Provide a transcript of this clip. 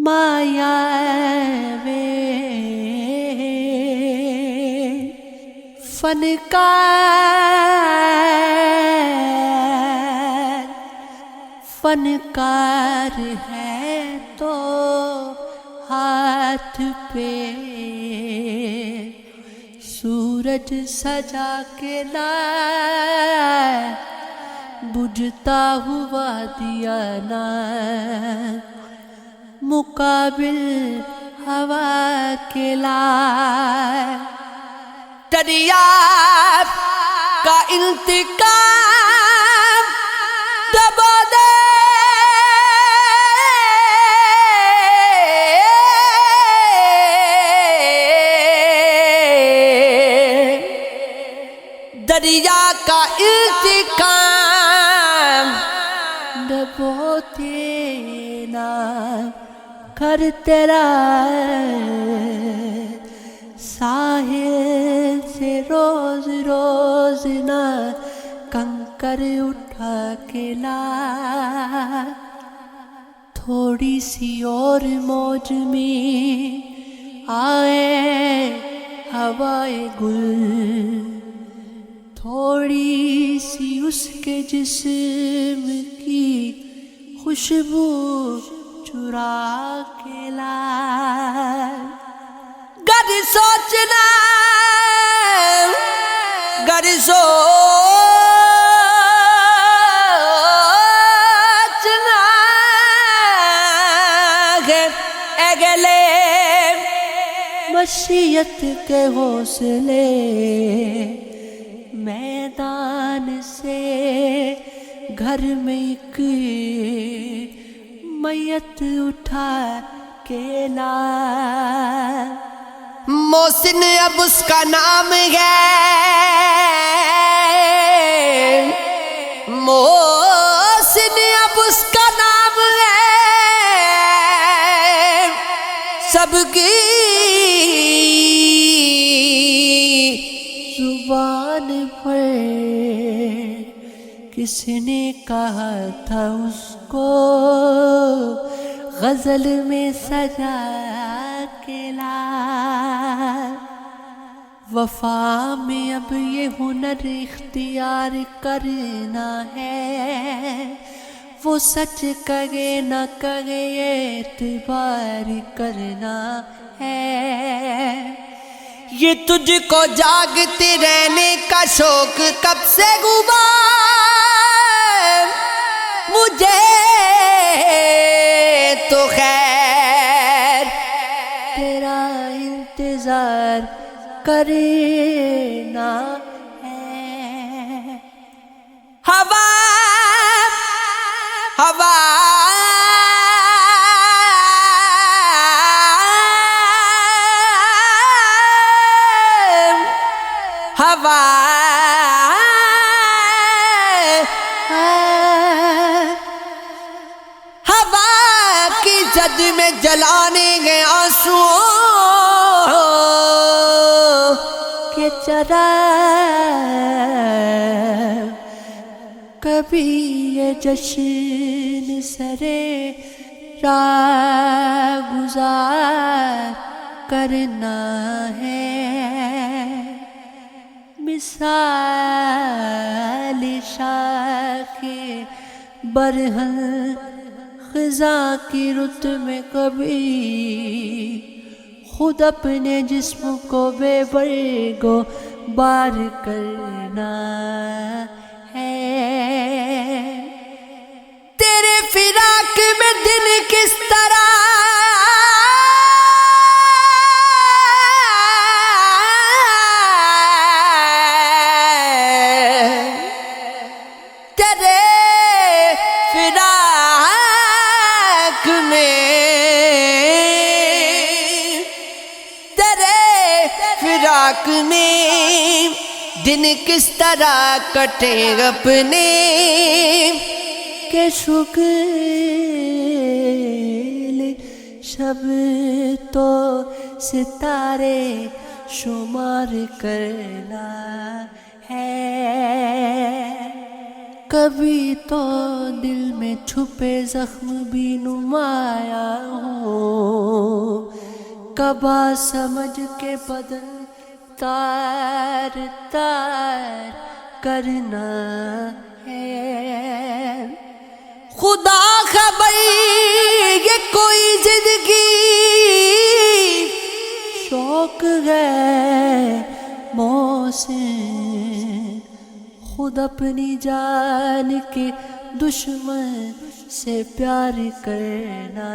مایا وے فنکار ہے تو ہاتھ پہ سورج سجا کے لائے، بجھتا ہوا دیا نا مقابل ہوا کے لائے۔ دریافت کا انتقام دبا دے، دریا کا انتقام دبو دینا کر تیرا ساحل سے روز روز نہ کنکر اٹھا کے لا، تھوڑی سی اور موج میں آئے ہوائے گل، تھوڑی سی اس کے جسم کی خوشبو چرا کے لا۔ گر سوچنا گر سوچنا ہے اگلے مشیت کے حوصلے، میدان سے گھر میں ایک میت اٹھا کے لا۔ محسن اب اس کا نام ہے، محسن اب اس کا نام ہے، سب کی زبان پر کس نے کہا تھا اس کو غزل میں سجا کے لا۔ وفا میں اب یہ ہنر اختیار کرنا ہے، وہ سچ کہے نہ کہے اعتبار کرنا ہے۔ یہ تجھ کو جاگتے رہنے کا شوق کب سے ہوا، مجھے تو خیر تیرا انتظار کرنا ہے۔ ہوا ہوا ہوا ہوا کی زد میں جلانے گئے آنسو کے چراغ، کبھی یہ جشن سرے راہ گزار کرنا ہے۔ مثال شاخ برہن خزاں کی رت میں کبھی خود اپنے جسم کو بے برگ و بار کرنا ہے۔ تیرے فراق میں دن کس طرح فراق میں دن کس طرح کٹے اپنے کہ شکل شب تو ستارے شمار کرنا ہے۔ کبھی تو دل میں چھپے زخم بھی نمایاں ہوں، کعبہ سمجھ کے بدن تار تار کرنا ہے، خدا خبر یہ کوئی زندگی شوق ہے محسن، خود اپنی جان کے دشمن سے پیار کرنا